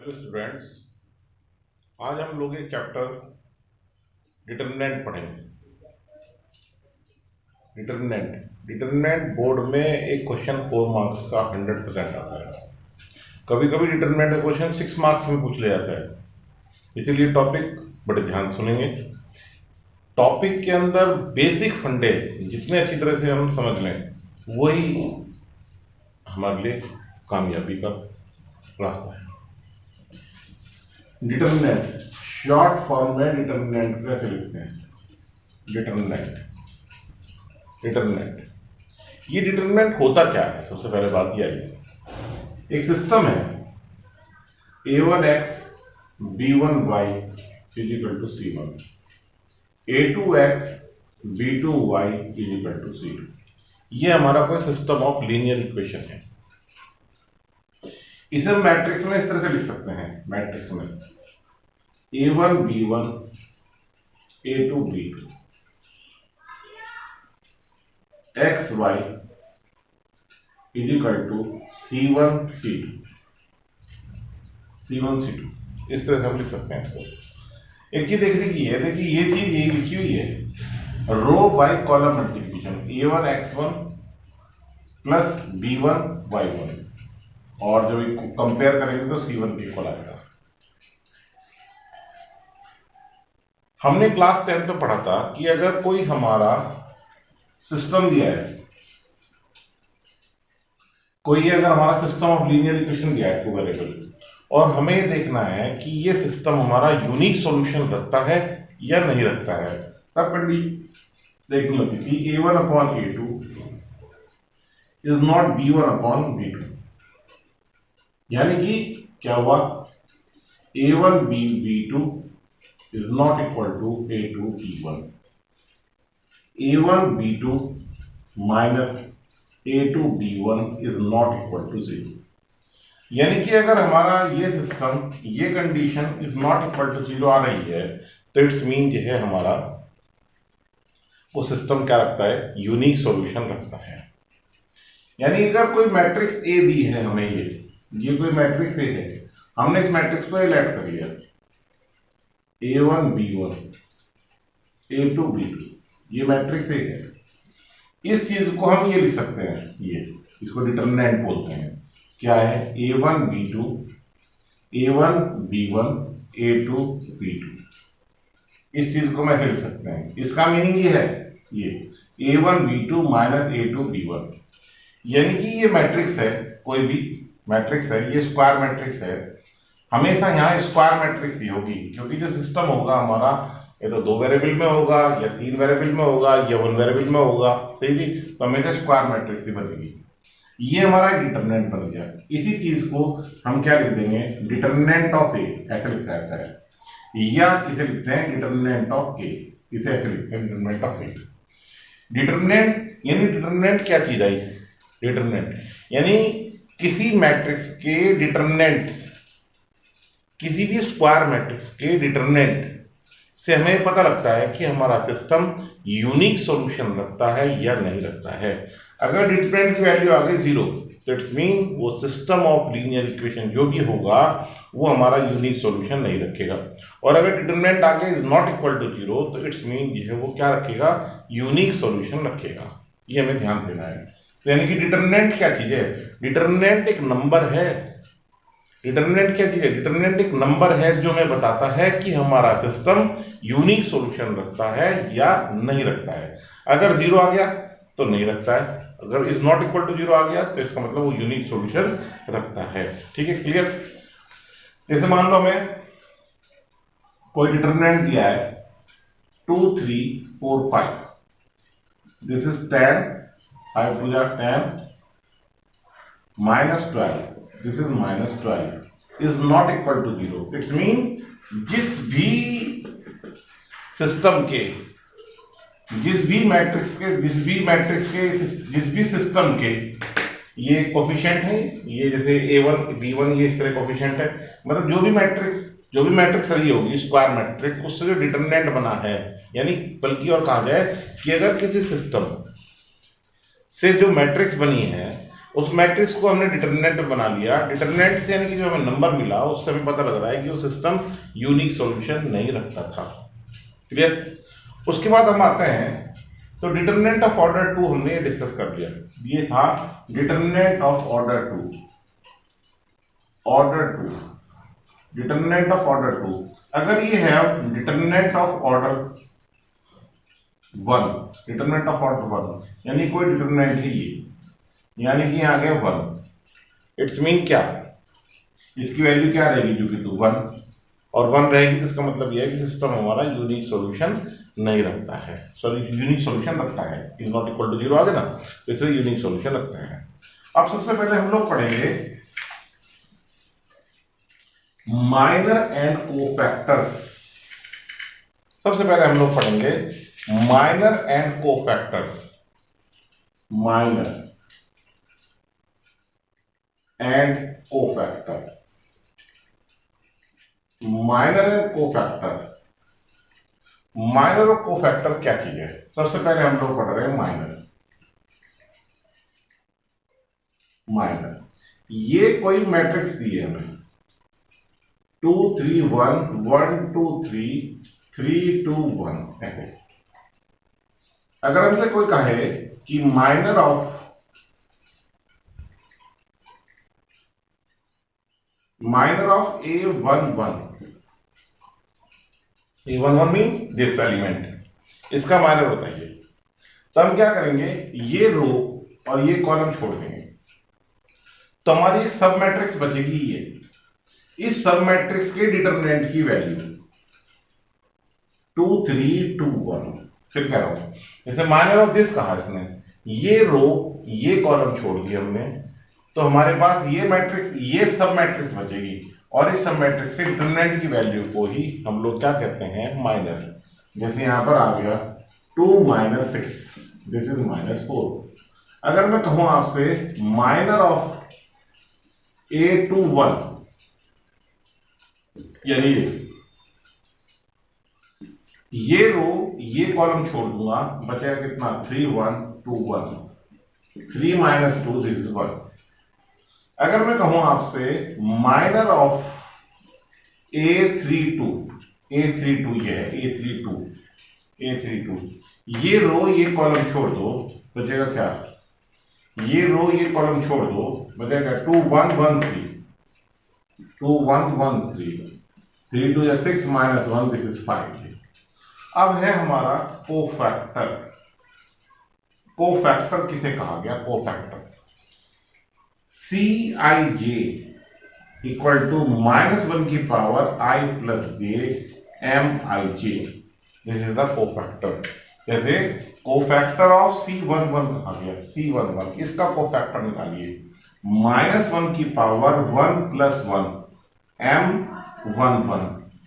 Hello students, आज हम लोग एक चैप्टर डिटर्मिनेंट पढ़ेंगे। डिटर्मिनेंट बोर्ड में एक क्वेश्चन 4 मार्क्स का 100% आता है। कभी कभी डिटर्मिनेंट का क्वेश्चन 6 मार्क्स में पूछ लिया जाता है। इसीलिए टॉपिक बड़े ध्यान सुनेंगे। टॉपिक के अंदर बेसिक फंडे जितने अच्छी तरह से हम समझ लें, वही हमारे लिए कामयाबी का रास्ता है। डिटर्मिनेंट शॉर्ट फॉर्म में डिटर्मिनेंट कैसे लिखते हैं? डिटर्मिनेंट ये डिटर्मिनेंट होता क्या है? सबसे पहले बात यह आई, एक सिस्टम है a1x b1y is equal to c1, a2x b2y is equal to c2। ये हमारा कोई सिस्टम ऑफ लीनियर इक्वेशन है। इसे हम मैट्रिक्स में इस तरह से लिख सकते हैं। मैट्रिक्स में a1 b1 a2 b2 x y is equal to c1 c2 इस तरह से हम लिख सकते हैं इसको। एक चीज देखने की है, देखिए ये चीज यही लिखी हुई है, row by column multiplication, a1 x1 plus b1 y1, और जब कंपेयर करेंगे तो c1 के इक्वल आएगा। हमने क्लास 10 में पढ़ा था कि अगर कोई हमारा सिस्टम दिया है, कोई अगर हमारा सिस्टम ऑफ लीनियर इक्वेशन दिया है 2 वेरिएबल, और हमें देखना है कि ये सिस्टम हमारा यूनिक सॉल्यूशन रखता है या नहीं रखता है, तब कंडीशन देखनी होती थी a1 upon a2 is not b1 upon b2। यानी कि क्या हुआ, a1 b2 is not equal to a2 b1, a1 b2 minus a2 b1 is not equal to 0। यानी कि अगर हमारा ये सिस्टम, ये condition is not equal to 0 आ रही है, तो इट्स मीन जो है हमारा वो सिस्टम क्या रखता है, यूनिक सॉल्यूशन रखता है। यानी अगर कोई मैट्रिक्स ए दी है हमें, ये कोई मैट्रिक्स ए है, हमने इस मैट्रिक्स को एलाइट कर लिया, a1 b1 a2 b2, ये मैट्रिक्स ए है। इस चीज को हम ये लिख सकते हैं, ये इसको डिटर्मिनेंट बोलते हैं। क्या है, a1 b2 a1 b1 a2 b2। इस चीज को मैं ऐसे लिख सकते हैं। इसका मीनिंग ये है, ये a1 b2 minus a2 b1। यानी कि ये मैट्रिक्स है, कोई भी मैट्रिक्स है, ये स्क्वायर मैट्रिक्स है, हमेशा यहाँ स्क्वायर मैट्रिक्स ही होगी, क्योंकि जो सिस्टम होगा हमारा ये तो 2 वेरिएबल में होगा या 3 वेरिएबल में होगा या 1 वेरिएबल में होगा, सही जी, तो हमेशा स्क्वायर मैट्रिक्स ही बनेगी। ये हमारा डिटर्मिनेंट बन गया। इसी चीज को हम क्या लिख देंगे, डिटर्मिनेंट ऑफ ए, ऐसे लिखा जाता है, या इसे लिखते हैं डिटर्मिनेंट ऑफ ए, इसे ऐसे लिखते हैं डिटर्मिनेंट ऑफ ए। डिटर्मिनेंट यानी डिटर्मिनेंट क्या चीज आई, डिटर्मिनेंट यानी किसी मैट्रिक्स के डिटर्मिनेंट, किसी भी स्क्वायर मैट्रिक्स के डिटर्मिनेंट से हमें पता लगता है कि हमारा सिस्टम यूनिक सॉल्यूशन रखता है या नहीं रखता है। अगर डिटर्मिनेंट की वैल्यू आ गई 0, तो इट्स मीन वो सिस्टम ऑफ लीनियर इक्वेशन जो भी होगा वो हमारा यूनिक सॉल्यूशन नहीं रखेगा। और अगर डिटर्मिनेंट आ गया इज नॉट इक्वल टू 0, तो इट्स मीन जो है वो क्या रखेगा, यूनिक सॉल्यूशन रखेगा। ये हमें ध्यान देना है। तो यानी कि डिटर्मिनेंट क्या चीज है, डिटर्मिनेंट एक नंबर है। डिटर्मिनेंट क्या चीज है, डिटर्मिनेंट एक नंबर है जो हमें बताता है कि हमारा सिस्टम यूनिक सॉल्यूशन रखता है या नहीं रखता है। अगर 0 आ गया तो नहीं रखता है, अगर इज नॉट इक्वल टू 0 आ गया तो इसका मतलब वो यूनिक सॉल्यूशन रखता है। ठीक है, क्लियर। जैसे मान लो हमें कोई डिटर्मिनेंट दिया है 2 3 4 5, this is 10 5 2 10 minus 12, this is minus 12 is not equal to 0। It's mean जिस भी सिस्टम के, जिस भी मैट्रिक्स के, जिस भी सिस्टम के ये कोफिशिएंट है, ये जैसे a1 b1 ये इस तरह कोफिशिएंट है, मतलब जो भी मैट्रिक्स रही होगी स्क्वायर मैट्रिक्स, उससे जो डिटर्मिनेंट बना है, यानी बल्कि और कहा जाए कि अगर किसी सिस्टम से जो मैट्रिक्स बनी है उस मैट्रिक्स को हमने डिटरमिनेंट बना लिया। डिटरमिनेंट से यानी कि जो हमें नंबर मिला उससे हमें पता लग रहा है कि वो सिस्टम यूनिक सॉल्यूशन नहीं रखता था। क्लियर? उसके बाद हम आते हैं, तो डिटरमिनेंट ऑफ ऑर्डर 2 हमने डिस्कस कर लिया। ये था determinant of order 2। Determinant of order 2, अगर ये है determinant of order 1, determinant of order 1 यानी कोई डिटरमिनेंट है ये, यानी कि आ गया 1। इट्स मीन क्या, इसकी वैल्यू क्या रहेगी, जो कि 1 और 1 रहेगी, तो इसका मतलब यह है कि सिस्टम हमारा यूनिक सॉल्यूशन नहीं रखता है। सॉरी, यूनिक सॉल्यूशन रखता है, इज नॉट इक्वल टू 0 आ गया ना, तो इसलिए यूनिक सॉल्यूशन रखता है। अब सबसे पहले हम लोग पढ़ेंगे माइनर एंड कोफैक्टर्स। सबसे पहले हम लोग पढ़ेंगे minor and cofactors. Minor and cofactor. Minor and cofactor. Minor और कोफैक्टर क्या चीज है? सबसे पहले हम लोग पढ़ रहे हैं माइनर। माइनर, ये कोई मैट्रिक्स दी है हमें, 2 3 1 1 2 3 3 2 1 ऐसे। अगर हमसे कोई कहे कि minor of A11, A11 mean this element, इसका माइनर बताइए। तो हम क्या करेंगे, ये रो और ये कॉलम छोड़ देंगे, तो हमारी सब मैट्रिक्स बचेगी ये। इस सब मैट्रिक्स के डिटरमिनेंट की वैल्यू 2 3 2 1। फिर कह रहा हूं, जैसे माइनर ऑफ दिस कहा इसने, ये रो ये कॉलम छोड़ दिया हमने, तो हमारे पास ये मैट्रिक्स, ये सब मैट्रिक्स बचेगी, और इस सब मैट्रिक्स के डिटरमिनेंट की वैल्यू को ही हम लोग क्या कहते हैं, माइनर। जैसे यहां पर आ गया 2 - 6, दिस इज -4। अगर मैं कहूं आपसे माइनर ऑफ A21, यानी ये रो ये कॉलम छोड़ दूंगा, बचेगा कितना, 3 1 2 1, 3 - 2 दिस इज 1। अगर मैं कहूं आपसे माइनर ऑफ A32, A32 ये है A32, ये रो ये कॉलम छोड़ दो, बचेगा क्या, ये रो ये कॉलम छोड़ दो, बचेगा 2 1 1 3, 2 1 1 3, 3 2 या 6 -1 दिस इज 5। अब है हमारा कोफैक्टर। कोफैक्टर किसे कहा गया, कोफैक्टर Cij इक्वल टू -1 की power I + j Mij, this is the cofactor. जैसे कोफैक्टर ऑफ C11 कहा गया, C11, इसका कोफैक्टर निकालिए, -1 की पावर 1 + 1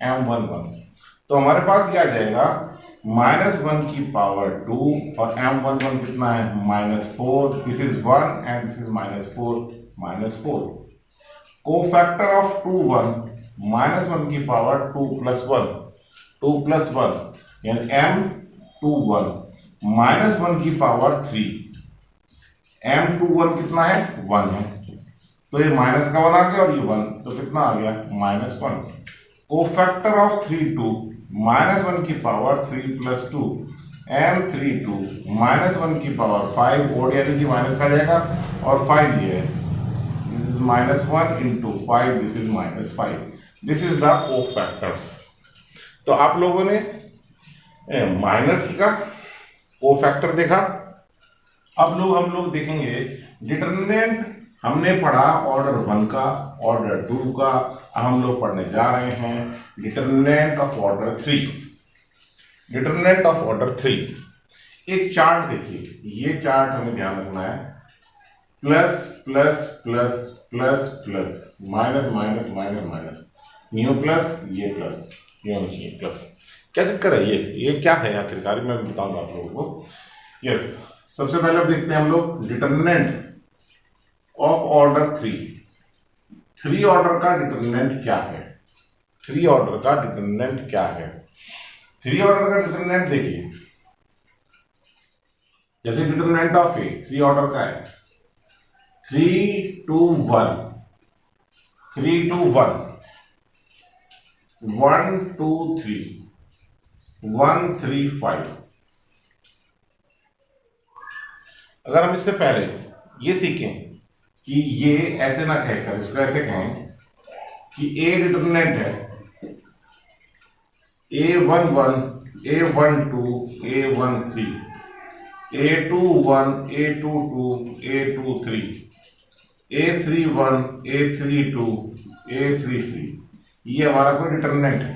M11, तो हमारे पास क्या आ जाएगा, -1 की पावर 2 और M11 कितना है, -4, this is 1 and this is -4। Cofactor of 2 1, -1 की पावर 2 + 1 यानी M21, -1 की पावर 3, M21 कितना है, 1 है, तो ये माइनस का 1 आ गया और ये 1, तो कितना आ गया, -1। कोफैक्टर ऑफ 3 2, -1 की पावर 3 + 2 M32, -1 की पावर 5, ओड यानी कि माइनस का जाएगा, और 5 ये है, this is -1 × 5, this is -5, this is the cofactors. तो आप लोगों ने माइनर सीखा, कोफैक्टर देखा। अब हम लोग देखेंगे डिटरमिनेंट। हमने पढ़ा ऑर्डर 1 का, ऑर्डर 2 का, अब हम लोग पढ़ने जा रहे हैं determinant of order 3। Determinant of order 3, एक चार्ट देखिए, ये चार्ट हमें ध्यान रखना है, plus plus plus plus plus, minus minus minus minus, new plus, ये प्लस, ये होना चाहिए प्लस। क्या चक्कर है, ये क्या है आखिरकार, मैं बताऊंगा आप लोगों को। यस, सबसे पहले अब देखते हैं हम लोग डिटरमिनेंट ऑफ ऑर्डर 3। 3 ऑर्डर का डिटरमिनेंट क्या है, 3 ऑर्डर का डिटरमिनेंट क्या है। 3 ऑर्डर का डिटरमिनेंट देखिए, जैसे डिटरमिनेंट ऑफ ए 3 ऑर्डर का है, 3 2 1, 3 2 1, 1 2 3, 1 3 5। अगर हम इससे पहले ये सीखें कि ये ऐसे ना कहकर इसको ऐसे कहें कि ए डिटरमिनेंट है A11, A12, A13, A21, A22, A23, A31, A32, A33, ये हमारा कोई डिटरमिनेंट है।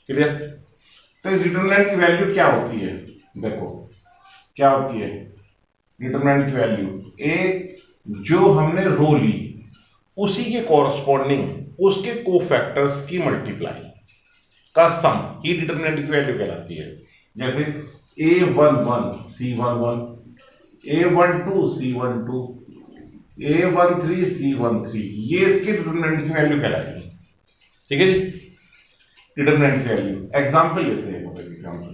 क्लियर? तो इस डिटरमिनेंट की वैल्यू क्या होती है? देखो क्या होती है डिटरमिनेंट की वैल्यू। ए जो हमने रो ली उसी के कॉरस्पॉन्डिंग उसके कोफैक्टर्स की मल्टीप्लाई का सम ही डिटरमिनेंट की वैल्यू कहलाती है। जैसे A11 C11, A12 C12, A13 C13, ये इसके डिटरमिनेंट की वैल्यू कहलाएगी। ठीक है जी, डिटरमिनेंट की वैल्यू। एग्जांपल लेते हैं, एग्जांपल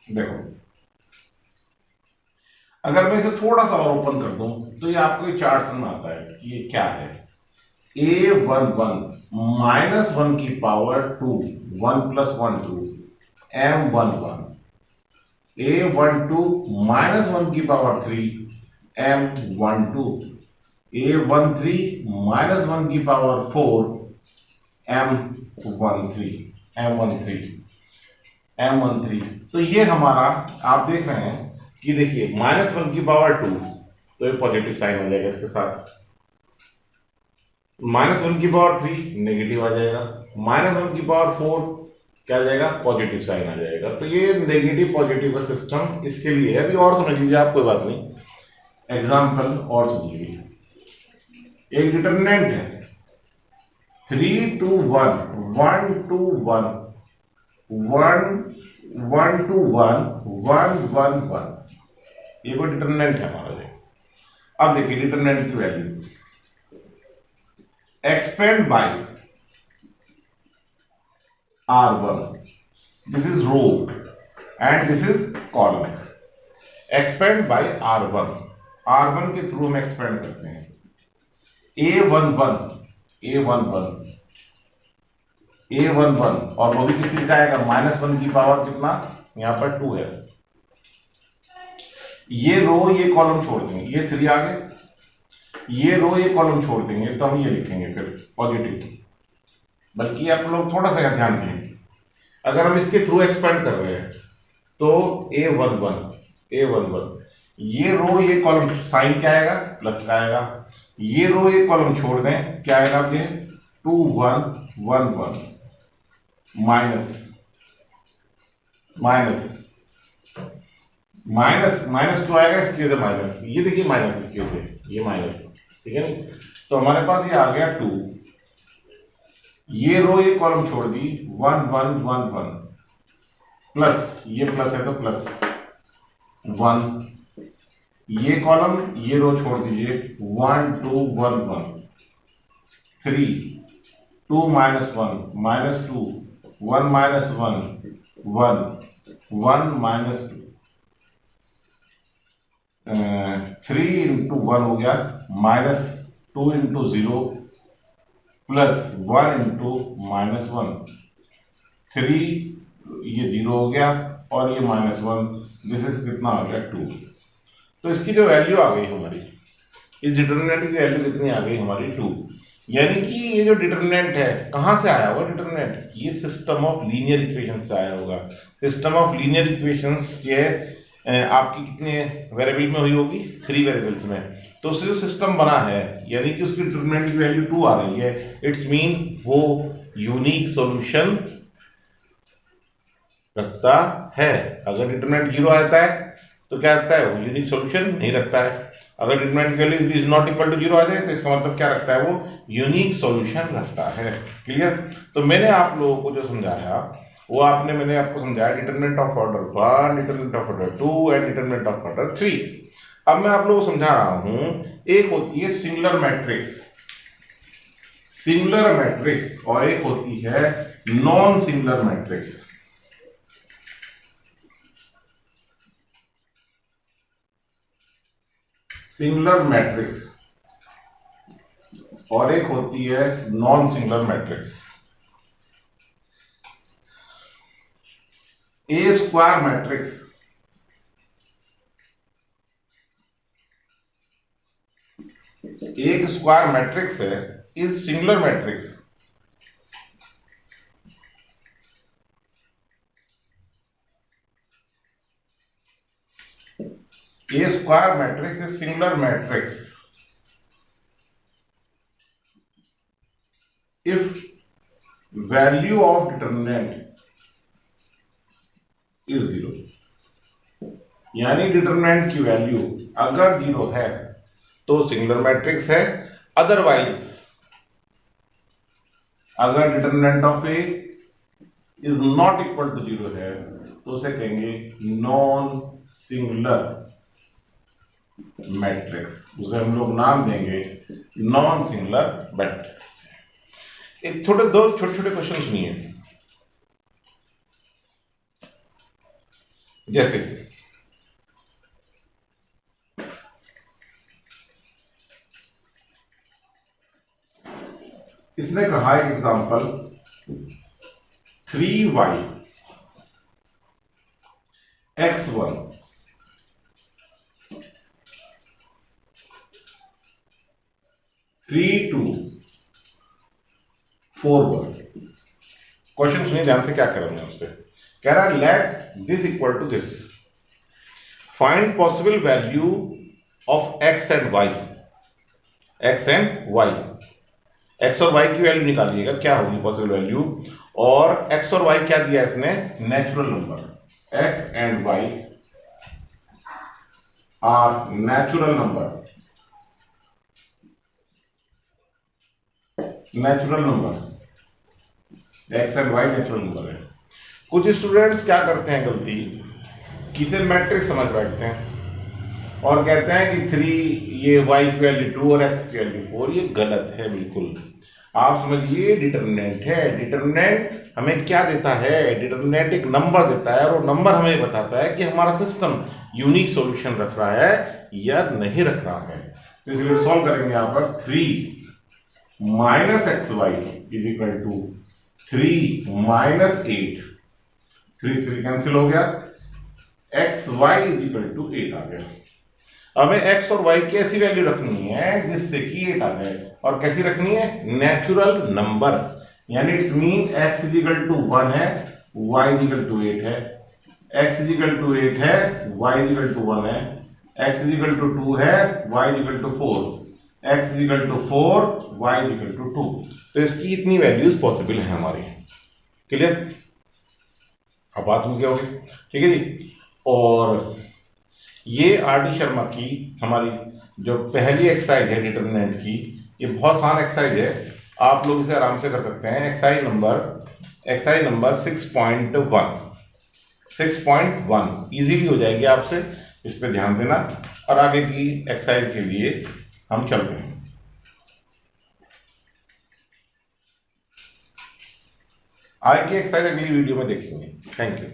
देखो, अगर मैं इसे थोड़ा सा और ओपन कर दूं तो ये आपको ये चार्ट समझ आता है कि ये क्या है। A11 -1 की पावर 2, 1 + 1 2, M11, A12 -1 की पावर 3, M12, A13 -1 की पावर 4, M13, M13। तो ये हमारा आप देख रहे हैं कि देखिए -1 की पावर 2, तो ये पॉजिटिव साइन आ जाएगा इसके साथ, -1 की पावर 3 नेगेटिव आ जाएगा, -1 की पावर 4 क्या आ जाएगा, पॉजिटिव साइन आ जाएगा। तो ये नेगेटिव पॉजिटिव का सिस्टम इसके लिए है। अभी और समझ लीजिए आप, कोई बात नहीं, एग्जाम्पल और समझिए। एक डिटरमिनेंट है 3 2 1, 1 2 1, 1 1 2 1, 1 1 1, ये कोई डिटरमिनेंट है हमारा। अब देखिए डिटरमिनेंट की value, expand by R1, this is row and this is column, expand by R1, R1 के थ्रू हम एक्सपेंड करते हैं। A11, A11, A11 और वो भी किसी का आएगा -1 की पावर कितना, यहां पर 2 है। ये रो ये कॉलम छोड़ देंगे, ये 3 आ गए, ये रो ये कॉलम छोड़ देंगे, तो हम ये लिखेंगे फिर पॉजिटिव। बल्कि आप लोग थोड़ा सा ध्यान दें, अगर हम इसके थ्रू एक्सपेंड कर रहे हैं तो A11, ये रो ये कॉलम साइन क्या आएगा, प्लस का आएगा। ये रो ये कॉलम छोड़ दें, क्या आएगा आपके 2 1 1 1, माइनस माइनस माइनस माइनस 2 आएगा, इसकी वजह माइनस, ये देखिए माइनस, इसकी वजह ये माइनस। ठीक है नहीं, तो हमारे पास ये आ गया 2, ये रो ये कॉलम छोड़ दी 1 1 1 1, प्लस ये प्लस है तो प्लस 1, ये कॉलम ये रो छोड़ दीजिए 1 2 1 1, 3 2 -1 -2, 1 -1 1 1 -2, 3 × 1 हो गया, -2 × 0 प्लस 1 × -1, 3 ये 0 हो गया और ये -1, दिस इज कितना आ गया 2। तो इसकी जो वैल्यू आ गई हमारी, इस डिटरमिनेंट की वैल्यू कितनी आ गई हमारी 2। यानी कि ये जो डिटरमिनेंट है कहां से आया होगा डिटरमिनेंट, ये सिस्टम ऑफ लीनियर इक्वेशन से आया होगा। सिस्टम ऑफ लीनियर इक्वेशंस ये आपकी कितने वेरिएबल में हुई होगी, 3 वेरिएबल्स में। तो उससे जो सिस्टम बना है, यानी कि उसकी डिटरमिनेंट की वैल्यू 2 आ रही है, इट्स मीन वो यूनिक सॉल्यूशन रखता है। अगर डिटरमिनेंट 0 आता है तो क्या रखता है, वो यूनिक सॉल्यूशन नहीं रखता है। अगर डिटरमिनेंट की value is not equal to 0 आ जाए तो इसका मतलब क्या रखता है, वो यूनिक सॉल्यूशन रखता है। क्लियर? तो मैंने आप लोगों को जो समझाया वो मैंने आपको समझाया determinant of order 1, determinant of order 2 and determinant of order 3। अब मैं आप लोगों को समझा रहा हूं, एक होती है सिंगुलर मैट्रिक्स, सिंगुलर मैट्रिक्स, और एक होती है non singular matrix. Singular matrix और एक होती है नॉन सिंगुलर मैट्रिक्स। ए स्क्वायर मैट्रिक्स एक स्क्वायर मैट्रिक्स है, is singular matrix. A square matrix is singular matrix if value of determinant is 0। यानी डिटरमिनेंट की वैल्यू अगर 0 है तो सिंगुलर मैट्रिक्स है, अदरवाइज अगर determinant of A is not equal to 0 है तो उसे कहेंगे नॉन सिंगुलर मैट्रिक्स। उसे हम लोग नाम देंगे नॉन सिंगुलर मैट्रिक्स। एक दो छोटे छोटे क्वेश्चन सुनिए। जैसे इसने कहा एक एग्जांपल 3y x1 3 2 4 1। क्वेश्चन सुनिए ध्यान से, क्या कर रहे हैं उससे। कह रहा है let this equal to this, find possible value of x and y। x and y, x और y की वैल्यू निकालिएगा, क्या होगी पॉसिबल वैल्यू। और x और y क्या दिया इसने, natural number. x and y are natural number, natural number, x and y natural number है। कुछ स्टूडेंट्स क्या करते हैं गलती, किसे मैट्रिक्स समझ बैठते हैं और कहते हैं कि 3 ये y की वैल्यू 2 और x की वैल्यू 4। ये गलत है बिल्कुल। आप समझिए डिटरमिनेंट है। डिटरमिनेंट हमें क्या देता है, डिटरमिनेंट एक नंबर देता है और वो नंबर हमें बताता है कि हमारा सिस्टम यूनिक सॉल्यूशन रख रहा है या नहीं रख रहा है। तो इसलिए सॉल्व करेंगे यहाँ पर 3 minus x y is equal to 3 minus 8, 3 3 cancel हो गया, x y is equal to 8 आ गया। हमें x और y की ऐसी वैल्यू रखनी है जिससे कि 8 आ जाए। और कैसी रखनी है, नेचुरल नंबर। यानी it's mean x is equal to 1 है, y इज इक्वल टू 8 है, x इज इक्वल टू 8 है, y इज इक्वल टू 1 है, x इज इक्वल टू 2 है, y is equal to 4, x is equal to 4, y is equal to 2। तो इसकी इतनी values possible है हमारी। क्लियर, अब बात समझ गए होंगे, ठीक है जी। और ये आर डी शर्मा की हमारी जो पहली एक्सरसाइज है डिटरमिनेंट की, ये बहुत आसान एक्सरसाइज है, आप लोग इसे आराम से कर सकते हैं। एक्सरसाइज नंबर 6.1 इजीली हो जाएगी आपसे, इस पे ध्यान देना। और आगे की एक्सरसाइज के लिए हम चलते हैं। आगे की एक्सरसाइज अगली वीडियो में देखेंगे। Thank you.